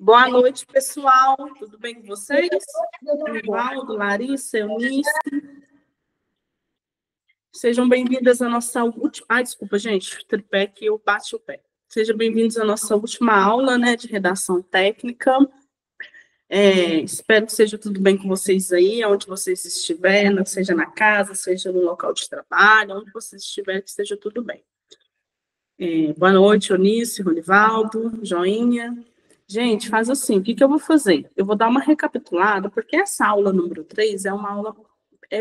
Boa noite, pessoal. Tudo bem com vocês? Rivaldo, Larissa, Eunice. Sejam bem-vindas à nossa última... desculpa, gente. Tripé que eu bati o pé. Sejam bem-vindos à nossa última aula, de redação técnica. Espero que seja tudo bem com vocês aí, onde vocês estiverem, seja na casa, seja no local de trabalho, onde vocês estiverem, que esteja tudo bem. Boa noite, Eunice, Ronivaldo, Joinha. Gente, faz assim, o que eu vou fazer? Eu vou dar uma recapitulada, porque essa aula número 3 é uma aula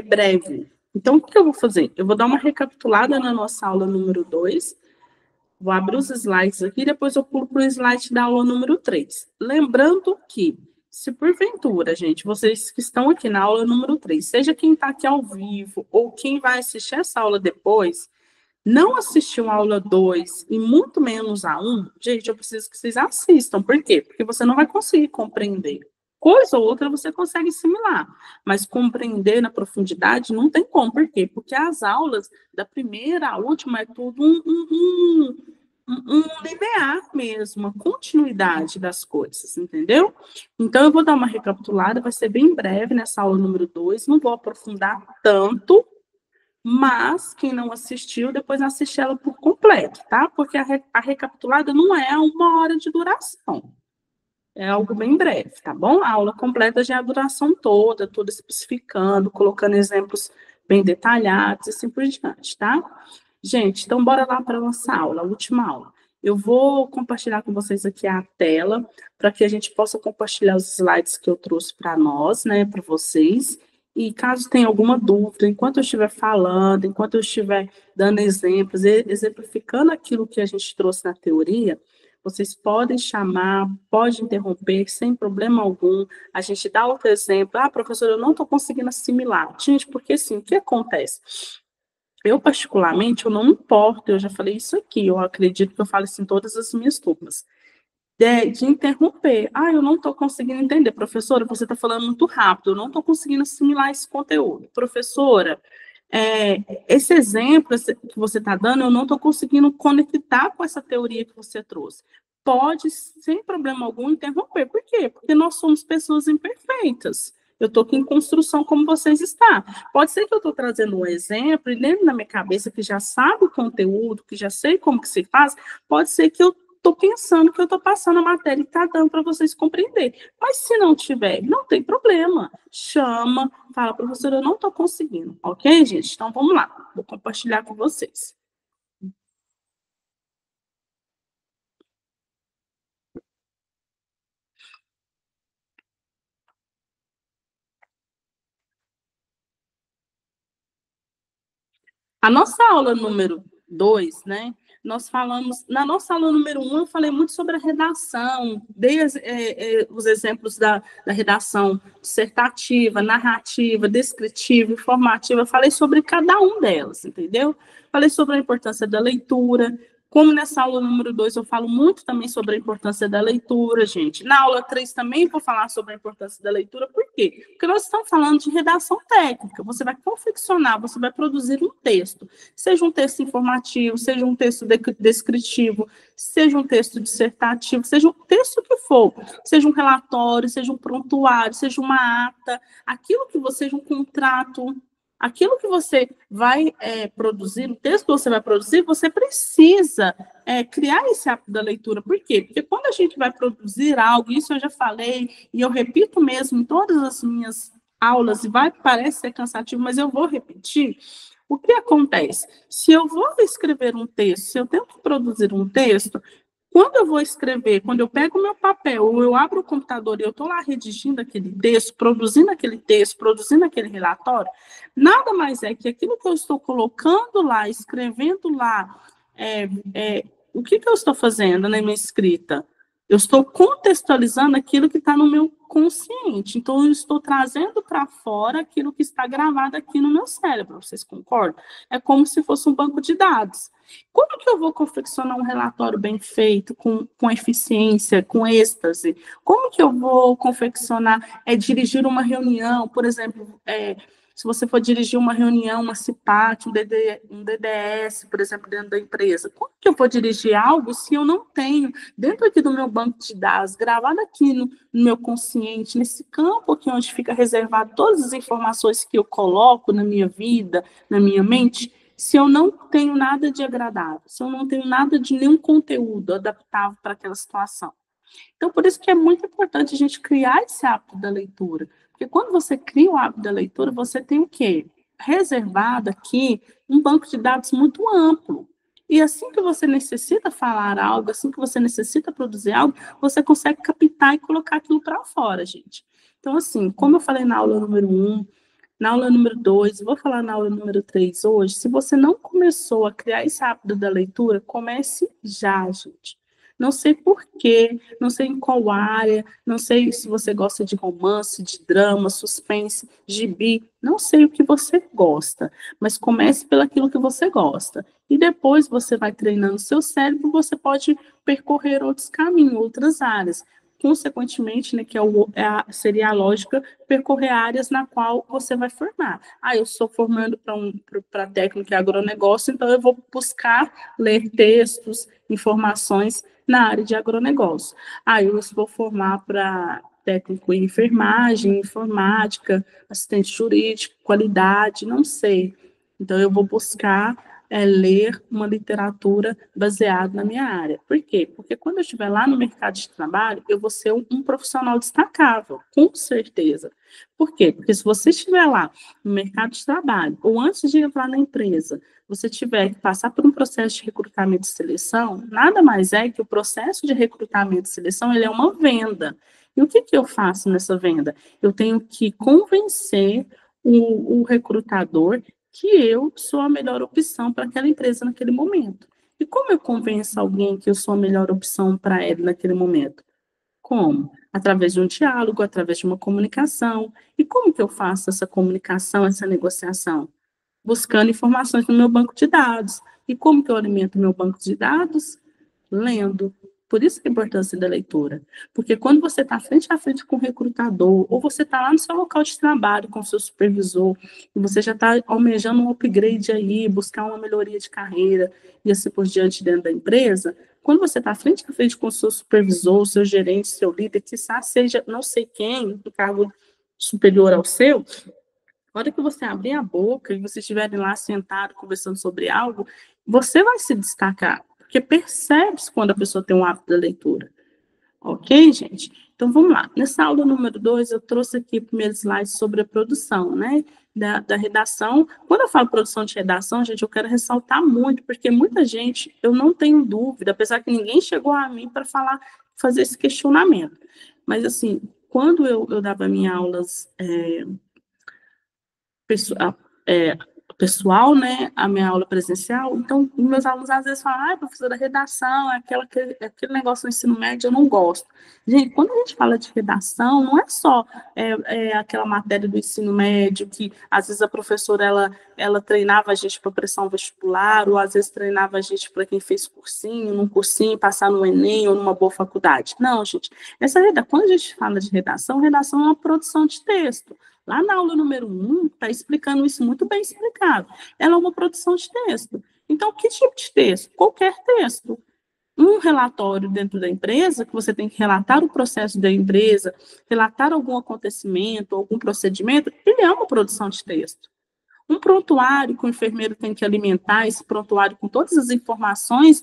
breve. Então, o que eu vou fazer? Eu vou dar uma recapitulada na nossa aula número 2, vou abrir os slides aqui, depois eu pulo para o slide da aula número 3. Lembrando que, se porventura, gente, vocês que estão aqui na aula número 3, seja quem está aqui ao vivo ou quem vai assistir essa aula depois, não assistiu a aula 2 e muito menos a 1, gente, eu preciso que vocês assistam. Por quê? Porque você não vai conseguir compreender. Coisa ou outra você consegue assimilar, mas compreender na profundidade não tem como. Por quê? Porque as aulas da primeira à última é tudo um linear mesmo, uma continuidade das coisas, entendeu? Então, eu vou dar uma recapitulada, vai ser bem breve nessa aula número 2, não vou aprofundar tanto, mas quem não assistiu, depois assiste ela por completo, tá? Porque a recapitulada não é 1 hora de duração. É algo bem breve, tá bom? A aula completa já é a duração toda, toda especificando, colocando exemplos bem detalhados e assim por diante, tá? Gente, então bora lá para a nossa aula, a última aula. Eu vou compartilhar com vocês aqui a tela, para que a gente possa compartilhar os slides que eu trouxe para nós, para vocês. E caso tenha alguma dúvida, enquanto eu estiver falando, enquanto eu estiver dando exemplos, exemplificando aquilo que a gente trouxe na teoria, vocês podem chamar, pode interromper, sem problema algum. A gente dá outro exemplo. Professor, eu não estou conseguindo assimilar. Gente, porque assim, o que acontece? Eu, particularmente, eu não me importo, eu já falei isso aqui, eu acredito que eu falo isso em todas as minhas turmas. De interromper. Eu não estou conseguindo entender. Professora, você está falando muito rápido, eu não estou conseguindo assimilar esse conteúdo. Professora, esse exemplo que você está dando, eu não estou conseguindo conectar com essa teoria que você trouxe. Pode, sem problema algum, interromper. Por quê? Porque nós somos pessoas imperfeitas. Eu estou aqui em construção como vocês estão. Pode ser que eu estou trazendo um exemplo, e dentro da minha cabeça, que já sabe o conteúdo, que já sei como que se faz, pode ser que eu estou pensando que eu estou passando a matéria e está dando para vocês compreenderem. Mas se não tiver, não tem problema. Chama, fala, professora, eu não estou conseguindo. Ok, gente? Então, vamos lá. Vou compartilhar com vocês. A nossa aula número 2, nós falamos, na nossa aula número 1, eu falei muito sobre a redação, dei os exemplos da redação dissertativa, narrativa, descritiva, informativa, falei sobre cada um delas, entendeu? Falei sobre a importância da leitura, como nessa aula número 2 eu falo muito também sobre a importância da leitura, gente. Na aula 3 também vou falar sobre a importância da leitura, por quê? Porque nós estamos falando de redação técnica, você vai confeccionar, você vai produzir um texto, seja um texto informativo, seja um texto descritivo, seja um texto dissertativo, seja um texto que for, seja um relatório, seja um prontuário, seja uma ata, aquilo que você, seja um contrato, aquilo que você vai produzir, o texto que você vai produzir, você precisa criar esse hábito da leitura. Por quê? Porque quando a gente vai produzir algo, isso eu já falei, e eu repito mesmo em todas as minhas aulas, e parece ser cansativo, mas eu vou repetir. O que acontece? Se eu vou escrever um texto, se eu tento produzir um texto, quando eu vou escrever, quando eu pego o meu papel, ou eu abro o computador e eu estou lá redigindo aquele texto, produzindo aquele relatório, nada mais é que aquilo que eu estou colocando lá, escrevendo lá, o que eu estou fazendo na minha escrita? Eu estou contextualizando aquilo que está no meu consciente. Então, eu estou trazendo para fora aquilo que está gravado aqui no meu cérebro. Vocês concordam? É como se fosse um banco de dados. Como que eu vou confeccionar um relatório bem feito, com eficiência, com êxtase? Como que eu vou confeccionar, dirigir uma reunião, por exemplo, Se você for dirigir uma reunião, uma CIPAT, um DDS, por exemplo, dentro da empresa, como que eu vou dirigir algo se eu não tenho, dentro aqui do meu banco de dados, gravado aqui no meu consciente, nesse campo aqui onde fica reservado todas as informações que eu coloco na minha vida, na minha mente, se eu não tenho nada de agradável, se eu não tenho nada de nenhum conteúdo adaptável para aquela situação. Então, por isso que é muito importante a gente criar esse hábito da leitura. Porque quando você cria o hábito da leitura, você tem o quê? Reservado aqui um banco de dados muito amplo. E assim que você necessita falar algo, assim que você necessita produzir algo, você consegue captar e colocar aquilo para fora, gente. Então, assim, como eu falei na aula número 1, na aula número 2, vou falar na aula número 3 hoje, se você não começou a criar esse hábito da leitura, comece já, gente. Não sei por quê, não sei em qual área, não sei se você gosta de romance, de drama, suspense, gibi, não sei o que você gosta, mas comece pelaquilo que você gosta. E depois você vai treinando seu cérebro, você pode percorrer outros caminhos, outras áreas. Consequentemente, né, que seria a lógica, percorrer áreas na qual você vai formar. Ah, eu sou formando para técnico em agronegócio, então eu vou buscar ler textos, informações na área de agronegócio. Ah, eu vou formar para técnico em enfermagem, informática, assistente jurídico, qualidade, não sei. Então, eu vou buscar ler uma literatura baseada na minha área. Por quê? Porque quando eu estiver lá no mercado de trabalho, eu vou ser um profissional destacável, com certeza. Por quê? Porque se você estiver lá no mercado de trabalho, ou antes de entrar na empresa, você tiver que passar por um processo de recrutamento e seleção, nada mais é que o processo de recrutamento e seleção, ele é uma venda. E o que eu faço nessa venda? Eu tenho que convencer o recrutador que eu sou a melhor opção para aquela empresa naquele momento. E como eu convenço alguém que eu sou a melhor opção para ele naquele momento? Como? Através de um diálogo, através de uma comunicação. E como que eu faço essa comunicação, essa negociação? Buscando informações no meu banco de dados. E como que eu alimento meu banco de dados? Lendo. Por isso que a importância da leitura. Porque quando você está frente a frente com o recrutador, ou você está lá no seu local de trabalho com o seu supervisor, e você já está almejando um upgrade aí, buscar uma melhoria de carreira, e assim por diante dentro da empresa, quando você está frente a frente com o seu supervisor, o seu gerente, seu líder, que seja não sei quem, do cargo superior ao seu, na hora que você abrir a boca e vocês estiverem lá sentado conversando sobre algo, você vai se destacar, porque percebe-se quando a pessoa tem um hábito da leitura. Ok, gente? Então, vamos lá. Nessa aula número 2, eu trouxe aqui o primeiro slide sobre a produção, né? Da redação. Quando eu falo produção de redação, gente, eu quero ressaltar muito, porque muita gente, eu não tenho dúvida, apesar que ninguém chegou a mim para fazer esse questionamento. Mas, assim, quando eu dava minhas aulas pessoal, né, a minha aula presencial, então meus alunos às vezes falam, professora, redação, aquele negócio do ensino médio, eu não gosto. Gente, quando a gente fala de redação, não é só aquela matéria do ensino médio que às vezes a professora ela treinava a gente para pressão vestibular, ou às vezes treinava a gente para quem fez cursinho, num cursinho, passar no Enem ou numa boa faculdade. Não, gente, quando a gente fala de redação é uma produção de texto. Lá na aula número 1, está explicando isso muito bem explicado. Ela é uma produção de texto. Então, que tipo de texto? Qualquer texto. Um relatório dentro da empresa, que você tem que relatar o processo da empresa, relatar algum acontecimento, algum procedimento, ele é uma produção de texto. Um prontuário que o enfermeiro tem que alimentar, esse prontuário com todas as informações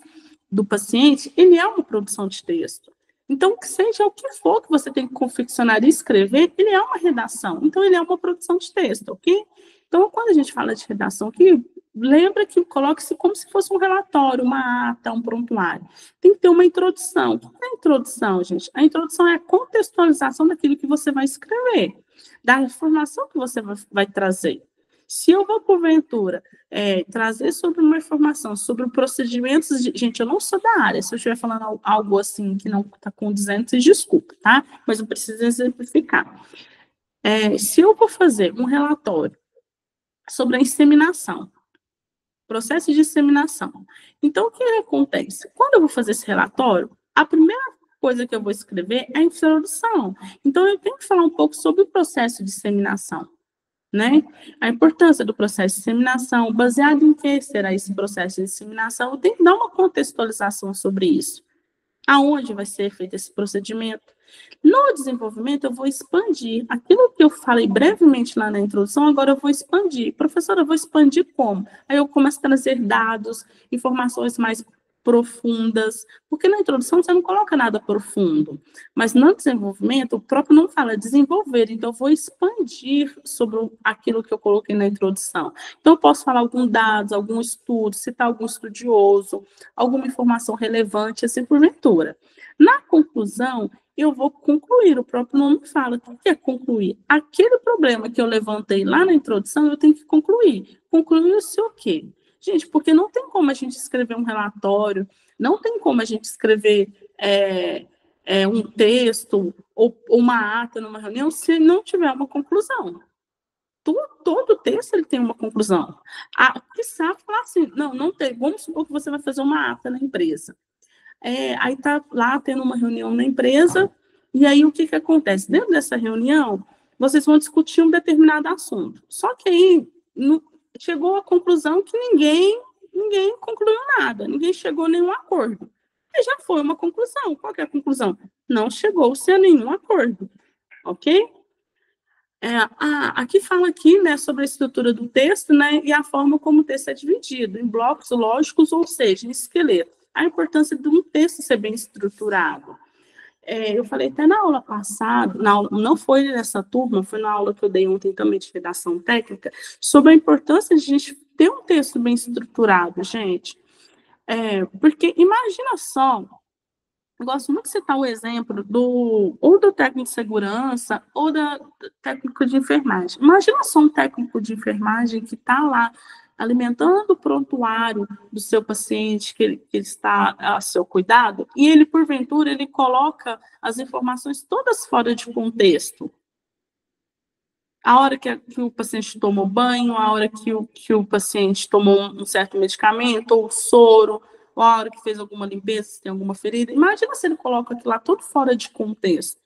do paciente, ele é uma produção de texto. Então, que seja o que for que você tem que confeccionar e escrever, ele é uma redação. Então, ele é uma produção de texto, ok? Então, quando a gente fala de redação aqui, lembra que coloque-se como se fosse um relatório, uma ata, um prontuário. Tem que ter uma introdução. O que é a introdução, gente? A introdução é a contextualização daquilo que você vai escrever, da informação que você vai trazer. Se eu vou, porventura, trazer sobre uma informação, sobre procedimentos, gente, eu não sou da área, se eu estiver falando algo assim que não está condizendo, vocês desculpa, tá? Mas eu preciso exemplificar. Se eu vou fazer um relatório sobre a inseminação, processo de inseminação, então o que acontece? Quando eu vou fazer esse relatório, a primeira coisa que eu vou escrever é a introdução. Então, eu tenho que falar um pouco sobre o processo de inseminação, né? A importância do processo de disseminação, baseado em que será esse processo de disseminação, eu tenho que dar uma contextualização sobre isso. Aonde vai ser feito esse procedimento? No desenvolvimento, eu vou expandir. Aquilo que eu falei brevemente lá na introdução, agora eu vou expandir. Professora, eu vou expandir como? Aí eu começo a trazer dados, informações mais profundas, porque na introdução você não coloca nada profundo, mas no desenvolvimento, o próprio nome fala desenvolver, então eu vou expandir sobre aquilo que eu coloquei na introdução. Então eu posso falar alguns dados, algum estudo, citar algum estudioso, alguma informação relevante, assim porventura. Na conclusão, eu vou concluir, o próprio nome fala, o que é concluir? Aquele problema que eu levantei lá na introdução, eu tenho que concluir. Concluir-se o quê? Gente, porque não tem como a gente escrever um relatório, não tem como a gente escrever um texto ou uma ata numa reunião se não tiver uma conclusão. Todo texto ele tem uma conclusão. Precisar falar assim, não tem. Vamos supor que você vai fazer uma ata na empresa. Aí está lá tendo uma reunião na empresa, e aí o que acontece? Dentro dessa reunião, vocês vão discutir um determinado assunto. Só que aí chegou à conclusão que ninguém concluiu nada, ninguém chegou a nenhum acordo. E já foi uma conclusão. Qual que é a conclusão? Não chegou-se a nenhum acordo, ok? Aqui fala aqui, né, sobre a estrutura do texto, né, e a forma como o texto é dividido, em blocos lógicos, ou seja, em esqueleto. A importância de um texto ser bem estruturado. Eu falei até na aula passada, não foi nessa turma, foi na aula que eu dei ontem também de redação técnica, sobre a importância de a gente ter um texto bem estruturado, gente. Porque imagina só, eu gosto muito de citar o exemplo ou do técnico de segurança ou do técnico de enfermagem. Imagina só um técnico de enfermagem que está lá alimentando o prontuário do seu paciente que ele está a seu cuidado, e ele, porventura, ele coloca as informações todas fora de contexto. A hora que o paciente tomou banho, a hora que o paciente tomou um certo medicamento, ou soro, ou a hora que fez alguma limpeza, se tem alguma ferida. Imagina se ele coloca aquilo lá todo fora de contexto.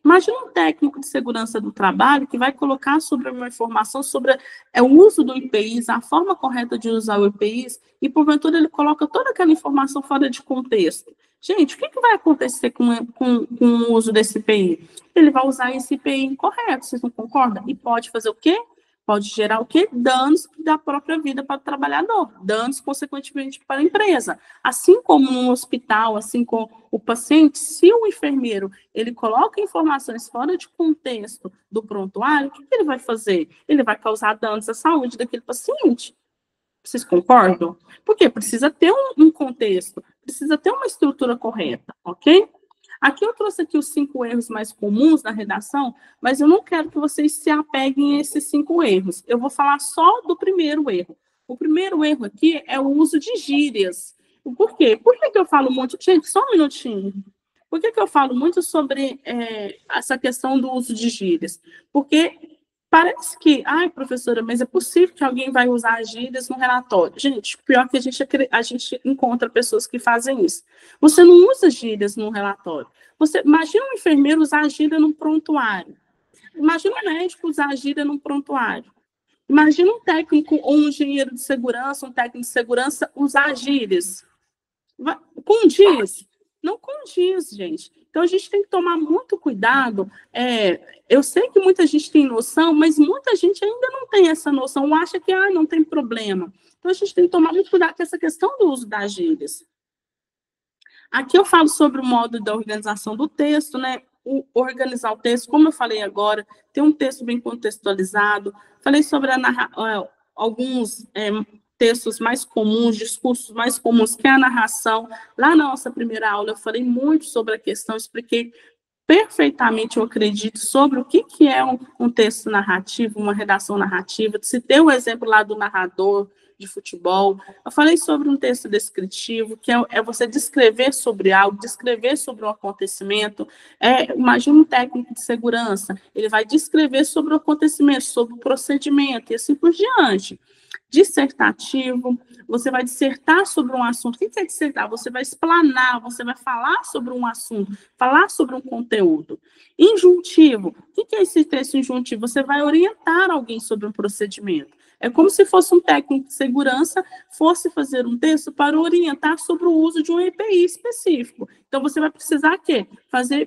Imagina um técnico de segurança do trabalho que vai colocar sobre uma informação sobre o uso do IPIs, a forma correta de usar o IPIs, e porventura ele coloca toda aquela informação fora de contexto. Gente, o que vai acontecer com o uso desse IPI? Ele vai usar esse IPI incorreto, vocês não concordam? E pode fazer o quê? Pode gerar o quê? Danos da própria vida para o trabalhador, danos, consequentemente, para a empresa. Assim como no hospital, assim como o paciente, se o enfermeiro ele coloca informações fora de contexto do prontuário, o que ele vai fazer? Ele vai causar danos à saúde daquele paciente. Vocês concordam? Porque precisa ter um contexto, precisa ter uma estrutura correta, ok? Aqui eu trouxe aqui os 5 erros mais comuns na redação, mas eu não quero que vocês se apeguem a esses 5 erros. Eu vou falar só do primeiro erro. O primeiro erro aqui é o uso de gírias. Por quê? Por que eu falo muito? Gente, só um minutinho. Por que eu falo muito sobre essa questão do uso de gírias? Porque parece que, professora, mas é possível que alguém vai usar gírias no relatório. Gente, pior que a gente encontra pessoas que fazem isso. Você não usa gírias no relatório. Imagina um enfermeiro usar gíria num prontuário. Imagina um médico usar gíria num prontuário. Imagina um técnico ou um engenheiro de segurança, um técnico de segurança usar gírias. Condiz? Não condiz, gente. Então, a gente tem que tomar muito cuidado. Eu sei que muita gente tem noção, mas muita gente ainda não tem essa noção, acha que não tem problema. Então, a gente tem que tomar muito cuidado com essa questão do uso das gírias. Aqui eu falo sobre o modo da organização do texto, né? Organizar o texto, como eu falei agora, ter um texto bem contextualizado. Falei sobre alguns textos mais comuns, discursos mais comuns, que é a narração. Lá na nossa primeira aula, eu falei muito sobre a questão, expliquei perfeitamente, eu acredito, sobre o que é um texto narrativo, uma redação narrativa. Citei o exemplo lá do narrador de futebol. Eu falei sobre um texto descritivo, que é você descrever sobre algo, descrever sobre um acontecimento. Imagina um técnico de segurança, ele vai descrever sobre o acontecimento, sobre o procedimento, e assim por diante. Dissertativo, você vai dissertar sobre um assunto. O que é dissertar? Você vai explanar, você vai falar sobre um assunto, falar sobre um conteúdo. Injuntivo, o que é esse texto injuntivo? Você vai orientar alguém sobre um procedimento. É como se fosse um técnico de segurança fosse fazer um texto para orientar sobre o uso de um EPI específico. Então, você vai precisar quê?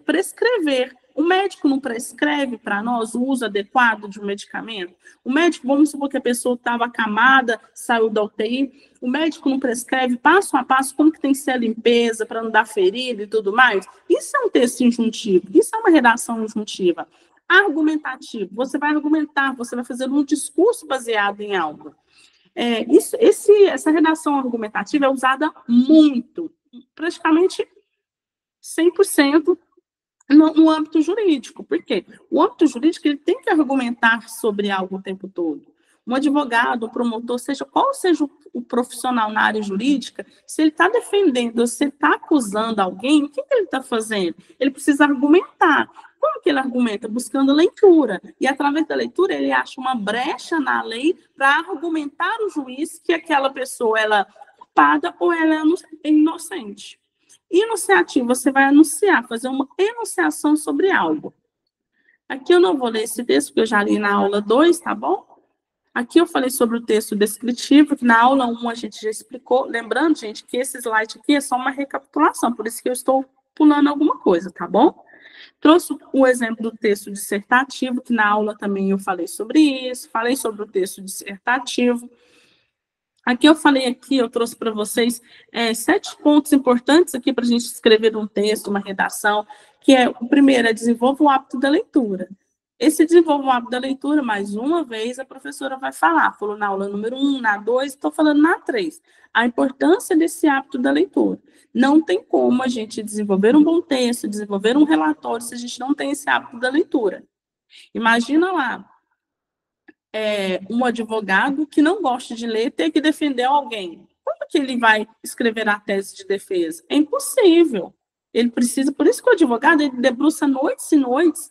Prescrever. O médico não prescreve para nós o uso adequado de um medicamento? O médico, vamos supor que a pessoa estava acamada, saiu da UTI, o médico não prescreve passo a passo como que tem que ser a limpeza para não dar ferida e tudo mais? Isso é um texto injuntivo, isso é uma redação injuntiva. Argumentativo, você vai argumentar, você vai fazer um discurso baseado em algo. Essa redação argumentativa é usada muito, praticamente 100% no âmbito jurídico. Por quê? O âmbito jurídico ele tem que argumentar sobre algo o tempo todo. Um advogado, um promotor, qual seja o profissional na área jurídica, se ele está defendendo, se ele está acusando alguém, o que ele está fazendo? Ele precisa argumentar. Como que ele argumenta? Buscando leitura. E, através da leitura, ele acha uma brecha na lei para argumentar o juiz que aquela pessoa ela é culpada ou ela é inocente. Enunciativo, você vai anunciar, fazer uma enunciação sobre algo. Aqui eu não vou ler esse texto, porque eu já li na aula 2, tá bom? Aqui eu falei sobre o texto descritivo, que na aula 1 a gente já explicou. Lembrando, gente, que esse slide aqui é só uma recapitulação, por isso que eu estou pulando alguma coisa, tá bom? Trouxe o exemplo do texto dissertativo, que na aula também eu falei sobre isso, falei sobre o texto dissertativo. Aqui eu trouxe para vocês 7 pontos importantes aqui para a gente escrever um texto, uma redação, que o primeiro é desenvolva o hábito da leitura. Esse desenvolva o hábito da leitura, mais uma vez, a professora vai falar. Falou na aula número 1, na 2, estou falando na 3. A importância desse hábito da leitura. Não tem como a gente desenvolver um bom texto, desenvolver um relatório, se a gente não tem esse hábito da leitura. Imagina lá, um advogado que não gosta de ler ter que defender alguém. Como que ele vai escrever a tese de defesa? É impossível. Ele precisa, por isso que o advogado ele debruça noites e noites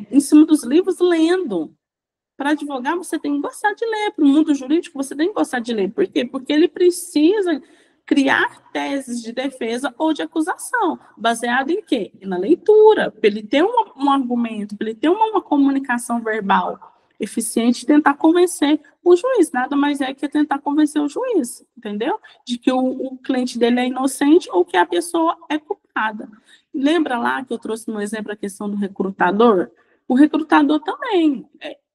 em cima dos livros lendo. Para advogar, você tem que gostar de ler. Para o mundo jurídico, você tem que gostar de ler. Por quê? Porque ele precisa criar teses de defesa ou de acusação, baseado em quê? Na leitura, para ele ter um argumento, para ele ter uma comunicação verbal eficiente, tentar convencer o juiz. Nada mais é que tentar convencer o juiz, entendeu? De que o cliente dele é inocente ou que a pessoa é culpada. Lembra lá que eu trouxe no exemplo a questão do recrutador? O recrutador também,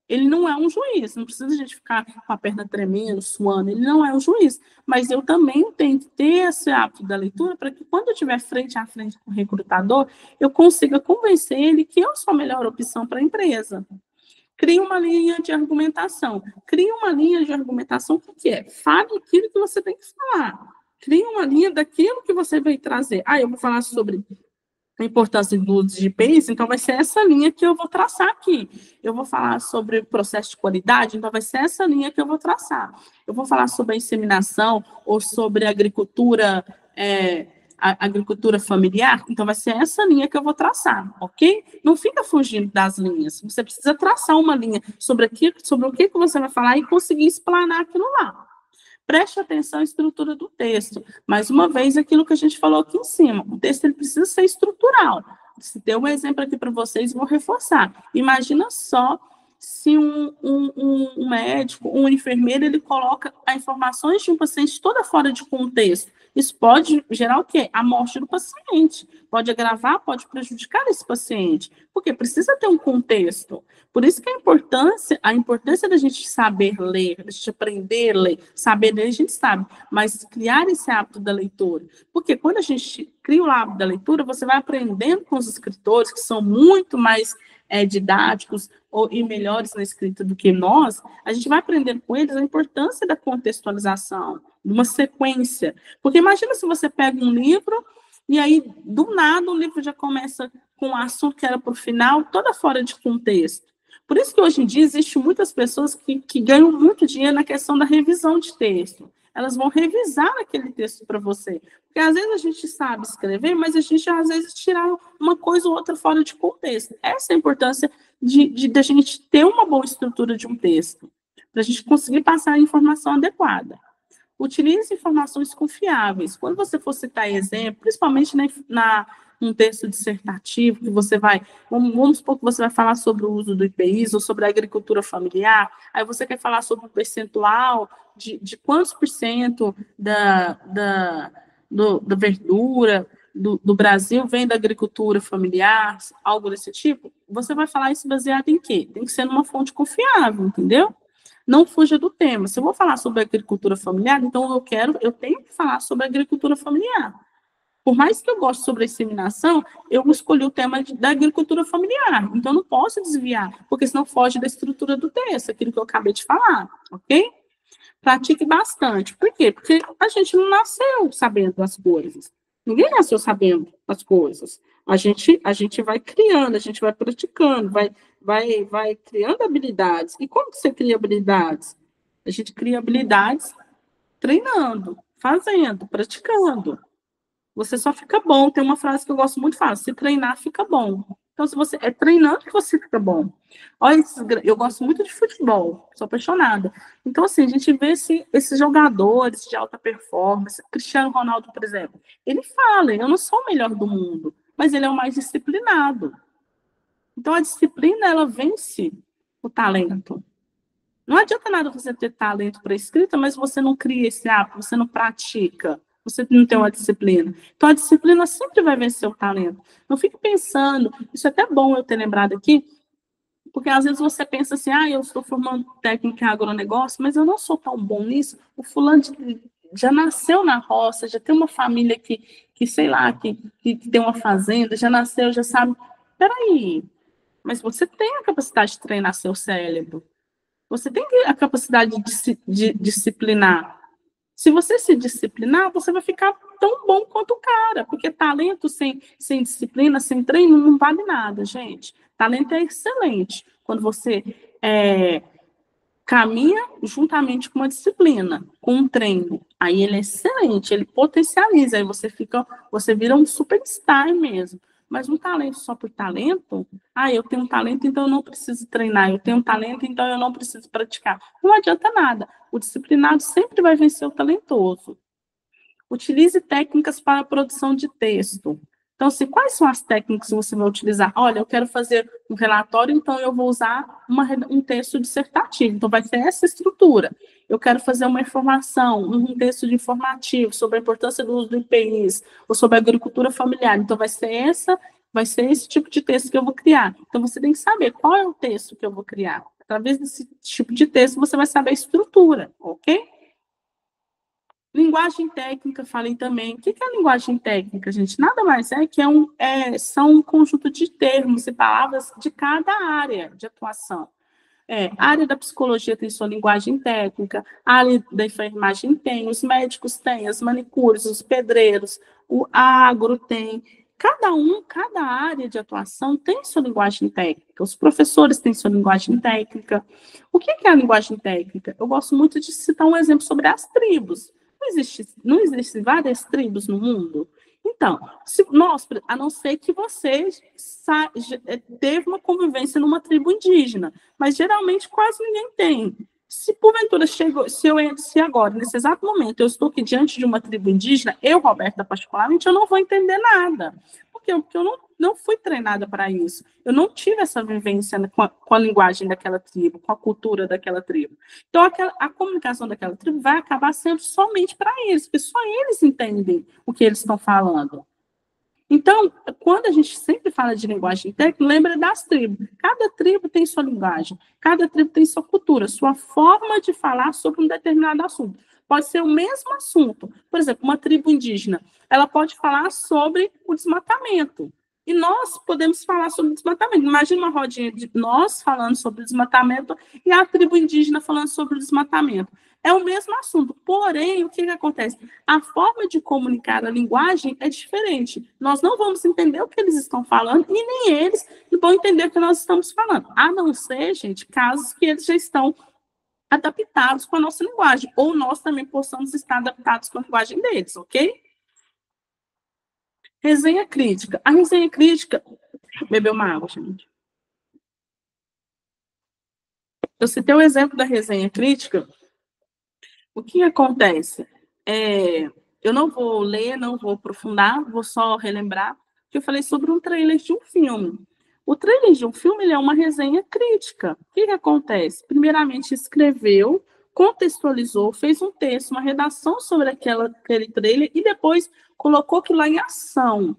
ele não é um juiz, não precisa a gente ficar com a perna tremendo, suando, ele não é um juiz, mas eu também tenho que ter esse hábito da leitura para que quando eu estiver frente a frente com o recrutador, eu consiga convencer ele que eu sou a melhor opção para a empresa. Crie uma linha de argumentação. Crie uma linha de argumentação, o que é? Fale aquilo que você tem que falar. Crie uma linha daquilo que você vai trazer. Eu vou falar sobre a importância do uso de IPs, então vai ser essa linha que eu vou traçar aqui. Eu vou falar sobre o processo de qualidade, então vai ser essa linha que eu vou traçar. Eu vou falar sobre a inseminação ou sobre a agricultura familiar, então vai ser essa linha que eu vou traçar, ok? Não fica fugindo das linhas. Você precisa traçar uma linha sobre o que você vai falar e conseguir explanar aquilo lá. Preste atenção à estrutura do texto. Mais uma vez, aquilo que a gente falou aqui em cima. O texto ele precisa ser estrutural. Se der um exemplo aqui para vocês, vou reforçar. Imagina só se um médico, um enfermeiro, ele coloca as informações de um paciente toda fora de contexto. Isso pode gerar o quê? A morte do paciente. Pode agravar, pode prejudicar esse paciente. Porque precisa ter um contexto. Por isso que a importância da gente saber ler, da gente aprender a ler, saber ler a gente sabe, mas criar esse hábito da leitura. Porque quando a gente cria o hábito da leitura, você vai aprendendo com os escritores, que são muito mais didáticos e melhores na escrita do que nós, a gente vai aprendendo com eles a importância da contextualização, de uma sequência. Porque imagina se você pega um livro e aí, do nada, o livro já começa com um assunto que era para o final, toda fora de contexto. Por isso que hoje em dia existem muitas pessoas que ganham muito dinheiro na questão da revisão de texto. Elas vão revisar aquele texto para você. Porque às vezes a gente sabe escrever, mas a gente às vezes tira uma coisa ou outra fora de contexto. Essa é a importância de a gente ter uma boa estrutura de um texto. para a gente conseguir passar a informação adequada. Utilize informações confiáveis. Quando você for citar exemplo, principalmente num texto dissertativo, que você vai, vamos supor que você vai falar sobre o uso do IPIs ou sobre a agricultura familiar, aí você quer falar sobre um percentual de quantos por cento da verdura do Brasil vem da agricultura familiar, algo desse tipo, você vai falar isso baseado em quê? Tem que ser numa fonte confiável, entendeu? Não fuja do tema. Se eu vou falar sobre agricultura familiar, então eu tenho que falar sobre agricultura familiar. Por mais que eu goste sobre a inseminação, eu escolhi o tema da agricultura familiar. Então, eu não posso desviar, porque senão foge da estrutura do texto, aquilo que eu acabei de falar, ok? Pratique bastante. Por quê? Porque a gente não nasceu sabendo as coisas. Ninguém nasceu sabendo as coisas. A gente vai criando, a gente vai praticando, vai criando habilidades. E como que você cria habilidades? A gente cria habilidades treinando, fazendo, praticando. Você só fica bom. Tem uma frase que eu gosto muito de falar: se treinar, fica bom. Então, se você é treinando que você fica bom. Olha, eu gosto muito de futebol, sou apaixonada. Então, assim, a gente vê esses jogadores de alta performance. Cristiano Ronaldo, por exemplo, ele fala: eu não sou o melhor do mundo, mas ele é o mais disciplinado. Então, a disciplina, ela vence o talento. Não adianta nada você ter talento para escrita, mas você não cria esse hábito, você não pratica, você não tem uma disciplina. Então, a disciplina sempre vai vencer o talento. Não fique pensando, isso é até bom eu ter lembrado aqui, porque às vezes você pensa assim, eu estou formando técnica em agronegócio, mas eu não sou tão bom nisso. O fulano já nasceu na roça, já tem uma família que sei lá, que tem uma fazenda, já nasceu, já sabe. Peraí, mas você tem a capacidade de treinar seu cérebro. Você tem a capacidade de disciplinar. Se você se disciplinar, você vai ficar tão bom quanto o cara, porque talento sem disciplina, sem treino, não vale nada, gente. Talento é excelente quando você caminha juntamente com uma disciplina, com um treino. Aí ele é excelente, ele potencializa, aí você vira um superstar mesmo. Mas um talento só por talento, eu tenho um talento, então eu não preciso treinar, eu tenho um talento, então eu não preciso praticar. Não adianta nada. O disciplinado sempre vai vencer o talentoso. Utilize técnicas para a produção de texto. Então, quais são as técnicas que você vai utilizar? Olha, eu quero fazer um relatório, então eu vou usar um texto dissertativo. Então, vai ser essa estrutura. Eu quero fazer uma informação, um texto de informativo sobre a importância do uso do IPIs, ou sobre a agricultura familiar. Então, vai ser esse tipo de texto que eu vou criar. Então, você tem que saber qual é o texto que eu vou criar. Através desse tipo de texto, você vai saber a estrutura, ok? Linguagem técnica, falei também. O que é linguagem técnica, gente? Nada mais é que são um conjunto de termos e palavras de cada área de atuação. A área da psicologia tem sua linguagem técnica, a área da enfermagem tem, os médicos têm, as manicures, os pedreiros, o agro tem. Cada área de atuação tem sua linguagem técnica. Os professores têm sua linguagem técnica. O que é a linguagem técnica? Eu gosto muito de citar um exemplo sobre as tribos. Não existe várias tribos no mundo? Então, a não ser que você teve uma convivência numa tribo indígena, mas geralmente quase ninguém tem. Se porventura se agora, nesse exato momento, eu estou aqui diante de uma tribo indígena, eu, Roberta, particularmente, eu não vou entender nada. Por quê? Porque eu não fui treinada para isso. Eu não tive essa vivência com a linguagem daquela tribo, com a cultura daquela tribo. Então, a comunicação daquela tribo vai acabar sendo somente para eles, porque só eles entendem o que eles estão falando. Então, quando a gente sempre fala de linguagem técnica, lembra das tribos. Cada tribo tem sua linguagem, cada tribo tem sua cultura, sua forma de falar sobre um determinado assunto. Pode ser o mesmo assunto. Por exemplo, uma tribo indígena, ela pode falar sobre o desmatamento. E nós podemos falar sobre o desmatamento. Imagina uma rodinha de nós falando sobre o desmatamento e a tribo indígena falando sobre o desmatamento. É o mesmo assunto, porém, o que acontece? A forma de comunicar a linguagem é diferente. Nós não vamos entender o que eles estão falando e nem eles vão entender o que nós estamos falando. A não ser, gente, casos que eles já estão adaptados com a nossa linguagem, ou nós também possamos estar adaptados com a linguagem deles, ok? Resenha crítica. A resenha crítica... Bebeu uma água, gente. Eu citei o exemplo da resenha crítica. O que acontece? Eu não vou ler, não vou aprofundar, vou só relembrar que eu falei sobre um trailer de um filme. O trailer de um filme ele é uma resenha crítica. O que acontece? Primeiramente, escreveu, contextualizou, fez um texto, uma redação sobre aquele trailer e depois colocou aquilo lá em ação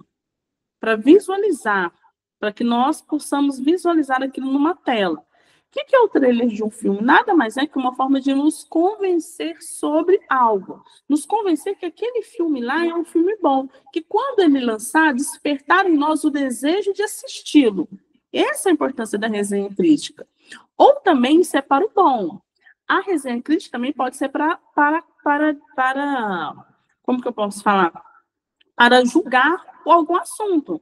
para visualizar, para que nós possamos visualizar aquilo numa tela. O que é o trailer de um filme? Nada mais é que uma forma de nos convencer sobre algo. Nos convencer que aquele filme lá é um filme bom. Que quando ele lançar, despertar em nós o desejo de assisti-lo. Essa é a importância da resenha crítica. Ou também isso é para o bom. A resenha crítica também pode ser como que eu posso falar? Para julgar algum assunto.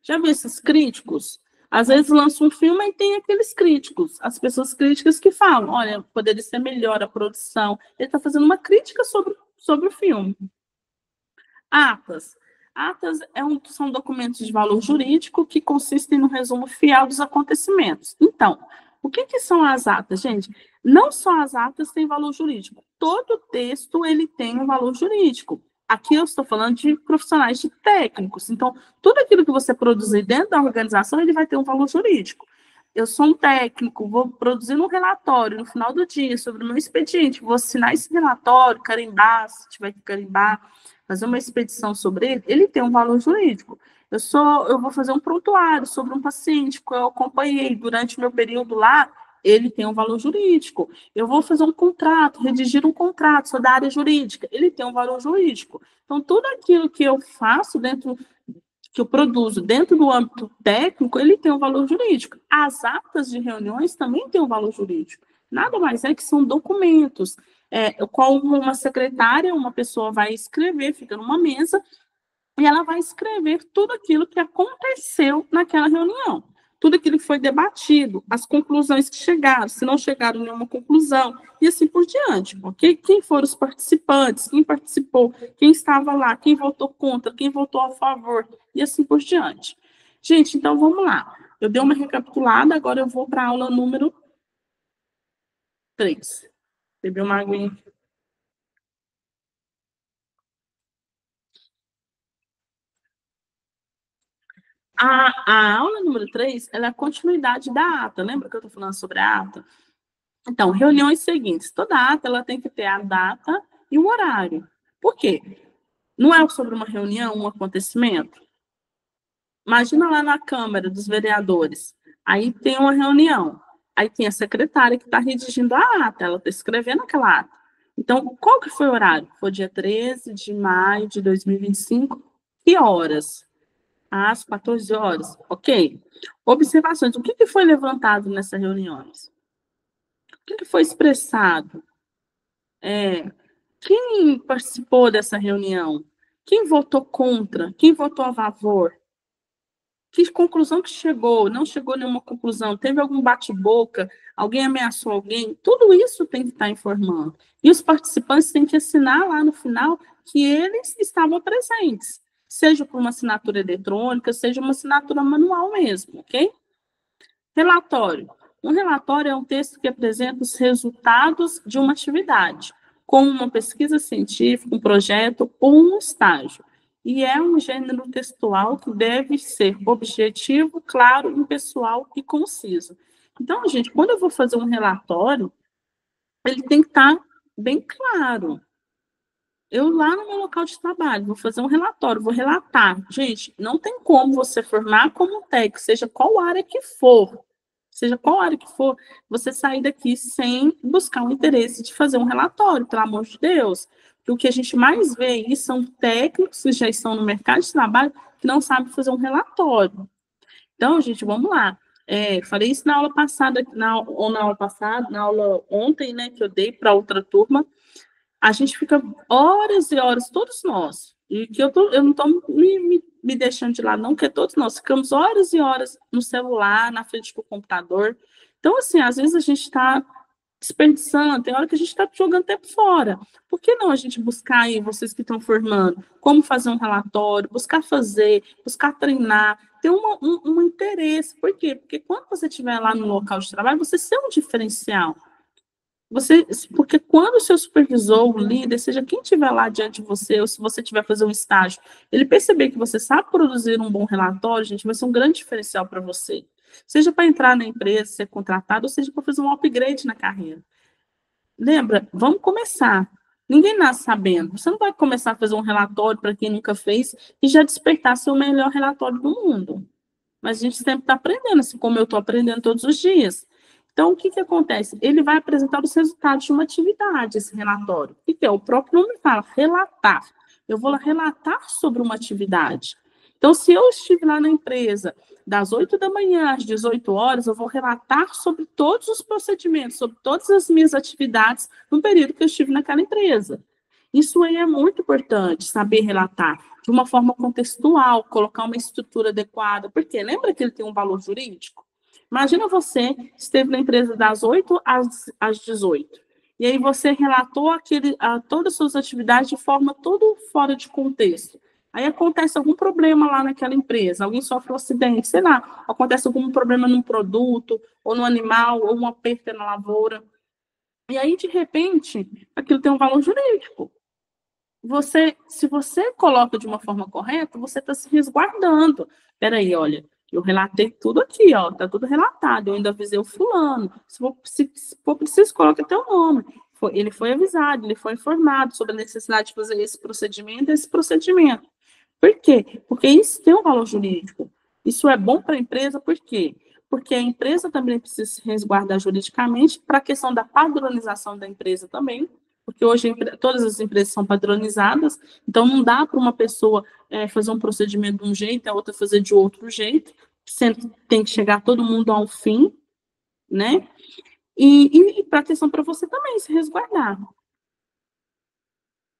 Já viu esses críticos? Às vezes lança um filme e tem aqueles críticos, as pessoas críticas que falam, olha, poderia ser melhor a produção. Ele está fazendo uma crítica sobre o filme. Atas. Atas são documentos de valor jurídico que consistem no resumo fiel dos acontecimentos. Então, o que são as atas, gente? Não só as atas têm valor jurídico. Todo texto ele tem um valor jurídico. Aqui eu estou falando de profissionais de técnicos. Então, tudo aquilo que você produzir dentro da organização, ele vai ter um valor jurídico. Eu sou um técnico, vou produzir um relatório no final do dia sobre o meu expediente, vou assinar esse relatório, carimbar, se tiver que carimbar, fazer uma expedição sobre ele tem um valor jurídico. Eu vou fazer um prontuário sobre um paciente que eu acompanhei durante o meu período lá, ele tem um valor jurídico. Eu vou fazer um contrato, redigir um contrato, sou da área jurídica, ele tem um valor jurídico. Então, tudo aquilo que eu faço que eu produzo dentro do âmbito técnico, ele tem um valor jurídico. As atas de reuniões também têm um valor jurídico. Nada mais é que são documentos, qual uma secretária, uma pessoa vai escrever, fica numa mesa, e ela vai escrever tudo aquilo que aconteceu naquela reunião, tudo aquilo que foi debatido, as conclusões que chegaram, se não chegaram a nenhuma conclusão, e assim por diante, ok? Quem foram os participantes, quem participou, quem estava lá, quem votou contra, quem votou a favor, e assim por diante. Gente, então vamos lá. Eu dei uma recapitulada, agora eu vou para a aula número 3. Beber uma aguinha. A aula número 3, ela é a continuidade da ata. Lembra que eu estou falando sobre a ata? Então, reuniões seguintes. Toda ata ela tem que ter a data e o horário. Por quê? Não é sobre uma reunião, um acontecimento? Imagina lá na Câmara dos Vereadores. Aí tem uma reunião. Aí tem a secretária que está redigindo a ata, ela está escrevendo aquela ata. Então, qual que foi o horário? Foi dia 13 de maio de 2025. Que horas? Às 14 horas. Ok. Observações. O que foi levantado nessas reuniões? O que foi expressado? Quem participou dessa reunião? Quem votou contra? Quem votou a favor? Que conclusão que chegou? Não chegou a nenhuma conclusão? Teve algum bate-boca? Alguém ameaçou alguém? Tudo isso tem que estar informando. E os participantes têm que assinar lá no final que eles estavam presentes, seja por uma assinatura eletrônica, seja uma assinatura manual mesmo, ok? Relatório. Um relatório é um texto que apresenta os resultados de uma atividade, como uma pesquisa científica, um projeto ou um estágio. E é um gênero textual que deve ser objetivo, claro, impessoal e conciso. Então, gente, quando eu vou fazer um relatório, ele tem que estar bem claro. Eu lá no meu local de trabalho, vou fazer um relatório, vou relatar. Gente, não tem como você formar como técnico, seja qual área que for, você sair daqui sem buscar o interesse de fazer um relatório, pelo amor de Deus. Porque o que a gente mais vê aí são técnicos que já estão no mercado de trabalho que não sabem fazer um relatório. Então, gente, vamos lá. Falei isso na aula passada, na aula ontem, né, que eu dei para outra turma. A gente fica horas e horas, todos nós, e que eu não estou me deixando de lado, não, porque todos nós ficamos horas e horas no celular, na frente do computador. Então, assim, às vezes a gente está desperdiçando, tem hora que a gente está jogando tempo fora. Por que não a gente buscar aí, vocês que estão formando, como fazer um relatório, buscar fazer, buscar treinar, ter um interesse. Por quê? Porque quando você estiver lá no local de trabalho, você ser um diferencial. Porque quando o seu supervisor, o líder, seja quem estiver lá diante de você, ou se você estiver fazendo um estágio, ele perceber que você sabe produzir um bom relatório, gente, vai ser um grande diferencial para você. Seja para entrar na empresa, ser contratado, ou seja para fazer um upgrade na carreira. Lembra? Vamos começar. Ninguém nasce sabendo. Você não vai começar a fazer um relatório para quem nunca fez e já despertar seu melhor relatório do mundo. Mas a gente sempre está aprendendo, assim como eu estou aprendendo todos os dias. Então, o que, que acontece? Ele vai apresentar os resultados de uma atividade, esse relatório. O que é? O próprio nome fala, relatar. Eu vou relatar sobre uma atividade. Então, se eu estive lá na empresa das 8 da manhã às 18 horas, eu vou relatar sobre todos os procedimentos, sobre todas as minhas atividades no período que eu estive naquela empresa. Isso aí é muito importante, saber relatar de uma forma contextual, colocar uma estrutura adequada, porque lembra que ele tem um valor jurídico? Imagina você esteve na empresa das 8 às 18, e aí você relatou todas as suas atividades de forma todo fora de contexto. Aí acontece algum problema lá naquela empresa, alguém sofre um acidente, sei lá, acontece algum problema num produto, ou no animal, ou uma perda na lavoura. E aí, de repente, aquilo tem um valor jurídico. Se você coloca de uma forma correta, você está se resguardando. Peraí, olha, eu relatei tudo aqui, ó, tá tudo relatado. Eu ainda avisei o fulano. Se for preciso, coloca até o nome. Ele foi avisado, ele foi informado sobre a necessidade de fazer esse procedimento, esse procedimento. Por quê? Porque isso tem um valor jurídico. Isso é bom para a empresa, por quê? Porque a empresa também precisa se resguardar juridicamente para a questão da padronização da empresa também, porque hoje todas as empresas são padronizadas, então não dá para uma pessoa fazer um procedimento de um jeito, a outra fazer de outro jeito, sempre tem que chegar todo mundo ao fim, né? E para a questão para você também se resguardar.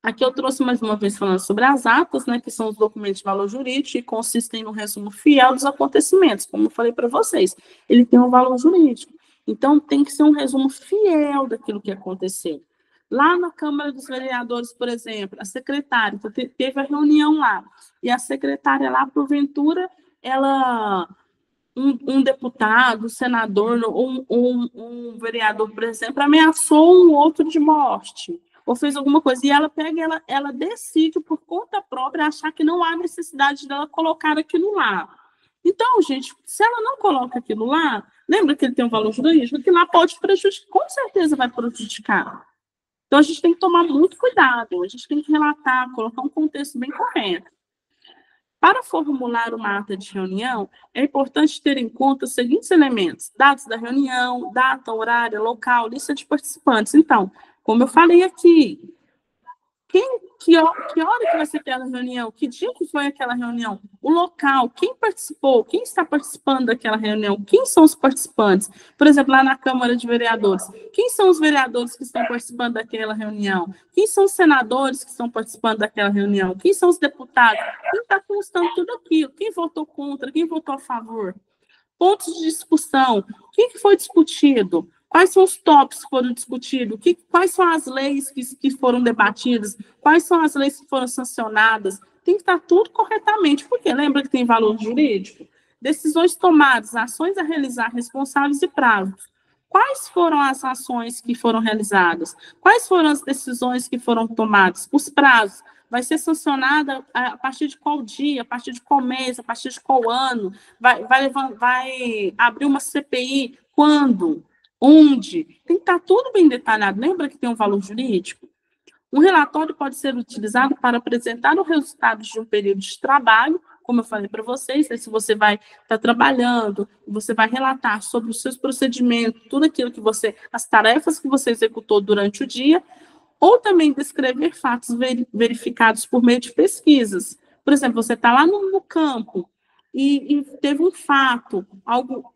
Aqui eu trouxe mais uma vez falando sobre as atas, né, que são os documentos de valor jurídico e consistem no resumo fiel dos acontecimentos, como eu falei para vocês. Ele tem um valor jurídico. Então, tem que ser um resumo fiel daquilo que aconteceu. Lá na Câmara dos Vereadores, por exemplo, a secretária teve a reunião lá, e a secretária lá, porventura, um deputado, um senador, ou um vereador, por exemplo, ameaçou um outro de morte, ou fez alguma coisa, e ela pega, ela decide por conta própria achar que não há necessidade dela colocar aquilo lá. Então, gente, se ela não coloca aquilo lá, lembra que ele tem um valor jurídico, que lá pode prejudicar, com certeza vai prejudicar. Então, a gente tem que tomar muito cuidado, a gente tem que relatar, colocar um contexto bem correto. Para formular uma ata de reunião, é importante ter em conta os seguintes elementos: dados da reunião, data, horário, local, lista de participantes. Então, como eu falei aqui, que hora que vai ser aquela reunião? Que dia que foi aquela reunião? O local, quem participou? Quem está participando daquela reunião? Quem são os participantes? Por exemplo, lá na Câmara de Vereadores, quem são os vereadores que estão participando daquela reunião? Quem são os senadores que estão participando daquela reunião? Quem são os deputados? Quem está constando tudo aquilo? Quem votou contra? Quem votou a favor? Pontos de discussão. O que foi discutido? Quais são os tópicos que foram discutidos? Quais são as leis que foram debatidas? Quais são as leis que foram sancionadas? Tem que estar tudo corretamente, porque lembra que tem valor jurídico? Decisões tomadas, ações a realizar, responsáveis e prazos. Quais foram as ações que foram realizadas? Quais foram as decisões que foram tomadas? Os prazos. Vai ser sancionada a partir de qual dia, a partir de qual mês, a partir de qual ano? Vai abrir uma CPI quando? Onde? Tem que estar tudo bem detalhado. Lembra que tem um valor jurídico? Um relatório pode ser utilizado para apresentar os resultados de um período de trabalho, como eu falei para vocês, se você vai estar trabalhando, você vai relatar sobre os seus procedimentos, tudo aquilo que as tarefas que você executou durante o dia, ou também descrever fatos verificados por meio de pesquisas. Por exemplo, você está lá no campo e teve um fato,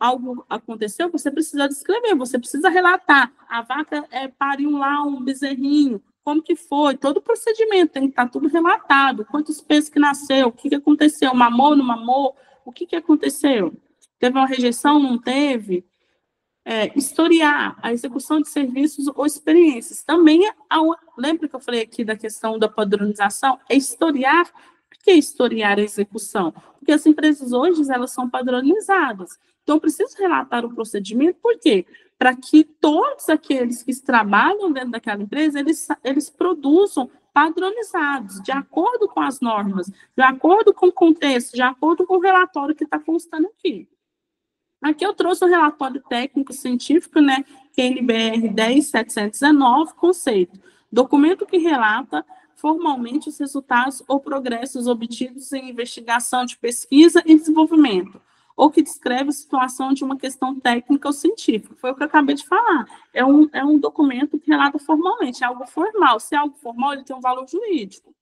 algo aconteceu, você precisa descrever, você precisa relatar. A vaca pariu lá um bezerrinho, como que foi, todo o procedimento tem que estar tudo relatado, quantos pesos que nasceu, o que aconteceu, mamou, não mamou, o que aconteceu? Teve uma rejeição, não teve? Historiar a execução de serviços ou experiências. Também, lembra que eu falei aqui da questão da padronização? É historiar Por que historiar a execução? Porque as empresas hoje, elas são padronizadas. Então, eu preciso relatar o procedimento, por quê? Para que todos aqueles que trabalham dentro daquela empresa, eles produzam padronizados, de acordo com as normas, de acordo com o contexto, de acordo com o relatório que está constando aqui. Aqui eu trouxe o relatório técnico científico, né, QNBR 10.719, conceito. Documento que relata formalmente os resultados ou progressos obtidos em investigação de pesquisa e desenvolvimento, ou que descreve a situação de uma questão técnica ou científica. Foi o que eu acabei de falar. É um documento que relata formalmente, é algo formal. Se é algo formal, ele tem um valor jurídico.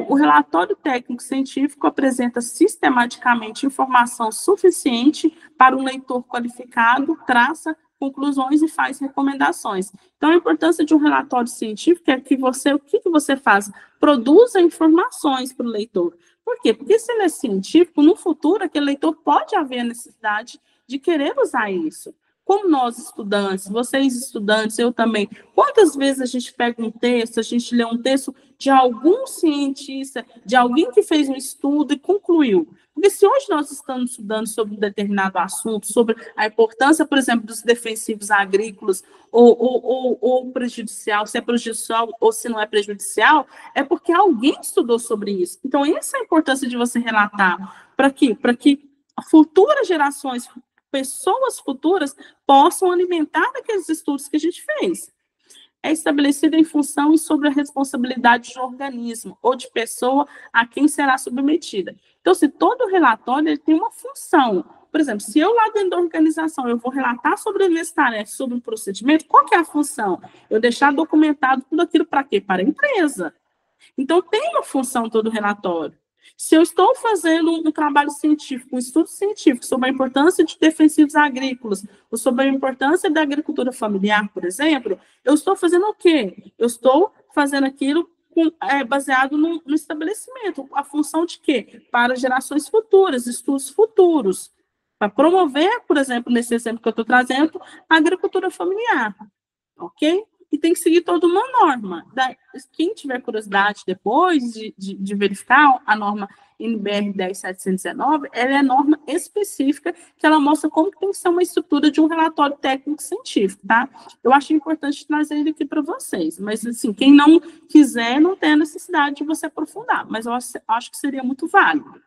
O relatório técnico-científico apresenta sistematicamente informação suficiente para um leitor qualificado, traça conclusões e faz recomendações. Então, a importância de um relatório científico é que o que você faz? Produza informações para o leitor. Por quê? Porque se ele é científico, no futuro, aquele leitor pode haver a necessidade de querer usar isso. Como nós estudantes, vocês estudantes, eu também, quantas vezes a gente pega um texto, a gente lê um texto de algum cientista, de alguém que fez um estudo e concluiu? Porque se hoje nós estamos estudando sobre um determinado assunto, sobre a importância, por exemplo, dos defensivos agrícolas ou prejudicial, se é prejudicial ou se não é prejudicial, é porque alguém estudou sobre isso. Então, essa é a importância de você relatar. Para quê? Para que futuras gerações, pessoas futuras, possam alimentar aqueles estudos que a gente fez. É estabelecida em função e sobre a responsabilidade de organismo ou de pessoa a quem será submetida. Então, se todo relatório ele tem uma função, por exemplo, se eu lá dentro da organização eu vou relatar sobre as minhas tarefas, sobre o procedimento, qual que é a função? Eu deixar documentado tudo aquilo para quê? Para a empresa. Então, tem uma função todo relatório. Se eu estou fazendo um trabalho científico, um estudo científico sobre a importância de defensivos agrícolas, ou sobre a importância da agricultura familiar, por exemplo, eu estou fazendo o quê? Eu estou fazendo aquilo baseado no estabelecimento. A função de quê? Para gerações futuras, estudos futuros. Para promover, por exemplo, nesse exemplo que eu estou trazendo, a agricultura familiar. Ok? E tem que seguir toda uma norma. Quem tiver curiosidade depois de verificar a norma NBR 10.719, ela é a norma específica que ela mostra como tem que ser uma estrutura de um relatório técnico-científico, tá? Eu acho importante trazer ele aqui para vocês, mas, assim, quem não quiser, não tem a necessidade de você aprofundar, mas eu acho que seria muito válido.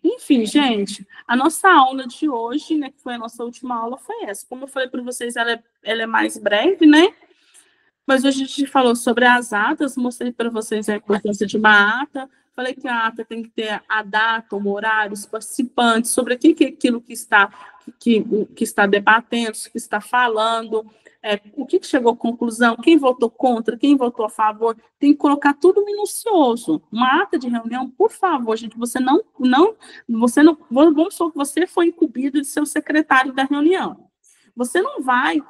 Enfim, gente, a nossa aula de hoje, né, que foi a nossa última aula, foi essa. Como eu falei para vocês, ela é mais breve, né? Mas hoje a gente falou sobre as atas, mostrei para vocês a importância de uma ata, falei que a ata tem que ter a data, o horário, os participantes, sobre aquilo que está debatendo, que está falando, o que chegou à conclusão, quem votou contra, quem votou a favor, tem que colocar tudo minucioso. Uma ata de reunião, por favor, gente, vamos supor que você foi incumbido de ser o secretário da reunião. Você não vai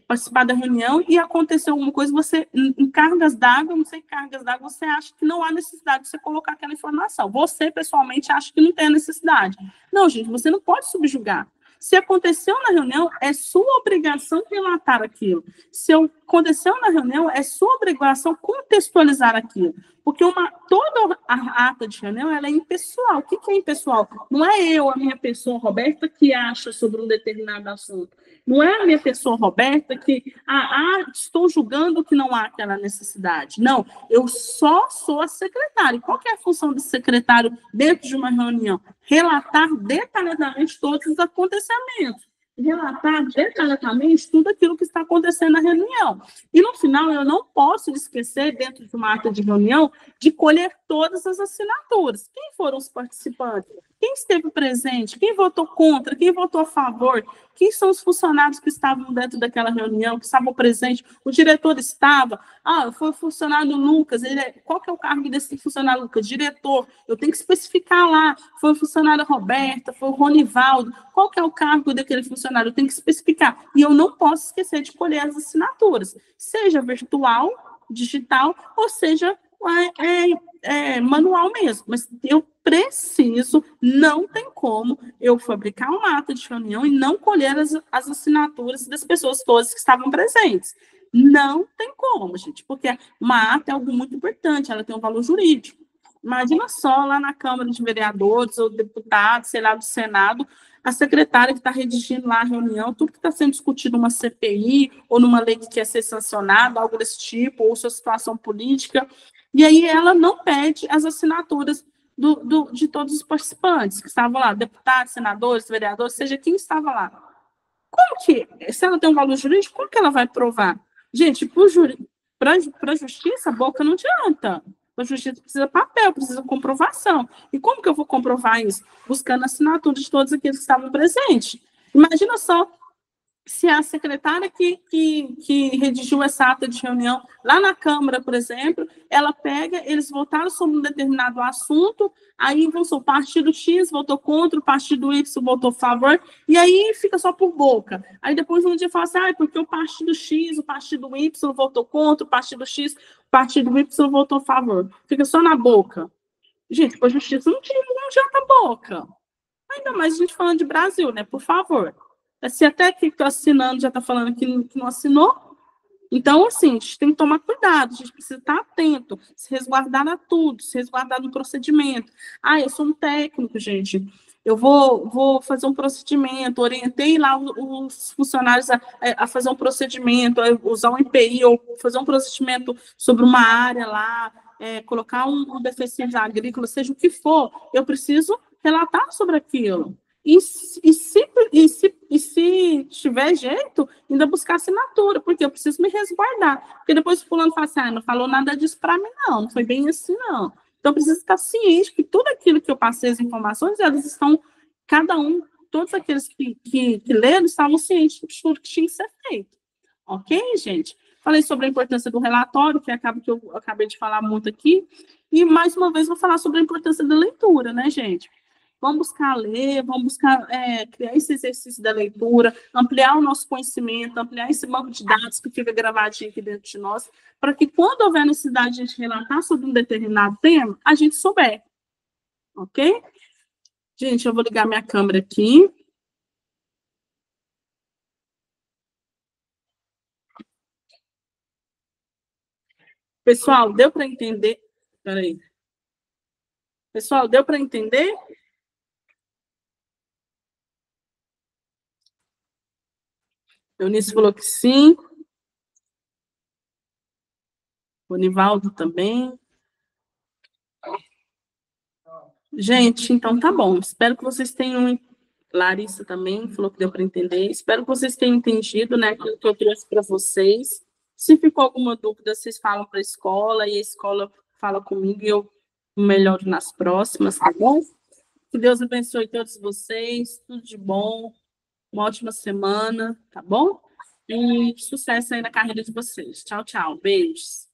participar da reunião e acontecer alguma coisa, você, em cargas d'água, não sei, cargas d'água, você acha que não há necessidade de você colocar aquela informação. Você, pessoalmente, acha que não tem a necessidade. Não, gente, você não pode subjugar. Se aconteceu na reunião, é sua obrigação relatar aquilo. Se aconteceu na reunião, é sua obrigação contextualizar aquilo. Porque toda a ata de reunião ela é impessoal. O que é impessoal? Não é eu, a minha pessoa, Roberta, que acha sobre um determinado assunto. Não é a minha pessoa, Roberta, que estou julgando que não há aquela necessidade. Não, eu só sou a secretária. Qual que é a função do secretário dentro de uma reunião? Relatar detalhadamente todos os acontecimentos. Relatar detalhadamente tudo aquilo que está acontecendo na reunião. E, no final, eu não posso esquecer, dentro de uma ata de reunião, de colher todas as assinaturas. Quem foram os participantes? Quem esteve presente? Quem votou contra? Quem votou a favor? Quem são os funcionários que estavam dentro daquela reunião, que estavam presentes? O diretor estava? Foi o funcionário Lucas. Qual que é o cargo desse funcionário Lucas? Diretor. Eu tenho que especificar lá. Foi o funcionário Roberta, foi o Ronivaldo. Qual que é o cargo daquele funcionário? Eu tenho que especificar. E eu não posso esquecer de colher as assinaturas, seja virtual, digital, ou seja manual mesmo. Mas eu preciso, não tem como eu fabricar uma ata de reunião e não colher as assinaturas das pessoas todas que estavam presentes. Não tem como, gente, porque uma ata é algo muito importante, ela tem um valor jurídico. Imagina só lá na Câmara de Vereadores ou deputados, sei lá, do Senado, a secretária que está redigindo lá a reunião, tudo que está sendo discutido numa CPI ou numa lei que quer ser sancionada, algo desse tipo, ou sua situação política, e aí ela não pede as assinaturas de todos os participantes que estavam lá, deputados, senadores, vereadores, seja quem estava lá. Como que, se ela tem um valor jurídico, como que ela vai provar? Gente, para a justiça, a boca não adianta. A justiça precisa de papel, precisa de comprovação. E como que eu vou comprovar isso? Buscando a assinatura de todos aqueles que estavam presentes. Imagina só se a secretária que redigiu essa ata de reunião lá na Câmara, por exemplo, ela pega, eles votaram sobre um determinado assunto, aí o partido X votou contra, o partido Y votou a favor, e aí fica só por boca. Aí depois um dia fala assim, porque o partido X, o partido Y votou contra, o partido X, o partido Y votou a favor. Fica só na boca. Gente, a justiça não adianta a boca. Ainda mais a gente falando de Brasil, né? Por favor. Se até que está assinando já está falando que não assinou, então, assim, a gente tem que tomar cuidado, a gente precisa estar atento, se resguardar a tudo, se resguardar no procedimento. Eu sou um técnico, gente, eu vou fazer um procedimento, orientei lá os funcionários a fazer um procedimento, a usar um EPI, ou fazer um procedimento sobre uma área lá, colocar um defensivo agrícola, seja o que for, eu preciso relatar sobre aquilo. E se tiver jeito, ainda buscar assinatura, porque eu preciso me resguardar. Porque depois o fulano fala assim, não falou nada disso para mim, não foi bem assim, não. Então, eu preciso estar ciente que tudo aquilo que eu passei, as informações, elas estão, cada um, todos aqueles que leram, estavam cientes de tudo que tinha que ser feito. Ok, gente? Falei sobre a importância do relatório, que eu acabei de falar muito aqui, e mais uma vez vou falar sobre a importância da leitura, né, gente? Vamos buscar ler, vamos buscar criar esse exercício da leitura, ampliar o nosso conhecimento, ampliar esse banco de dados que fica gravadinho aqui dentro de nós, para que quando houver necessidade de a gente relatar sobre um determinado tema, a gente souber. Ok? Gente, eu vou ligar minha câmera aqui. Pessoal, deu para entender? Peraí. Pessoal, deu para entender? Eunice falou que sim. O Nivaldo também. Gente, então tá bom. Espero que vocês tenham. Larissa também falou que deu para entender. Espero que vocês tenham entendido, né, aquilo que eu trouxe para vocês. Se ficou alguma dúvida, vocês falam para a escola e a escola fala comigo e eu melhoro nas próximas, tá bom? Que Deus abençoe todos vocês, tudo de bom, uma ótima semana, tá bom? E sucesso aí na carreira de vocês. Tchau, tchau. Beijos.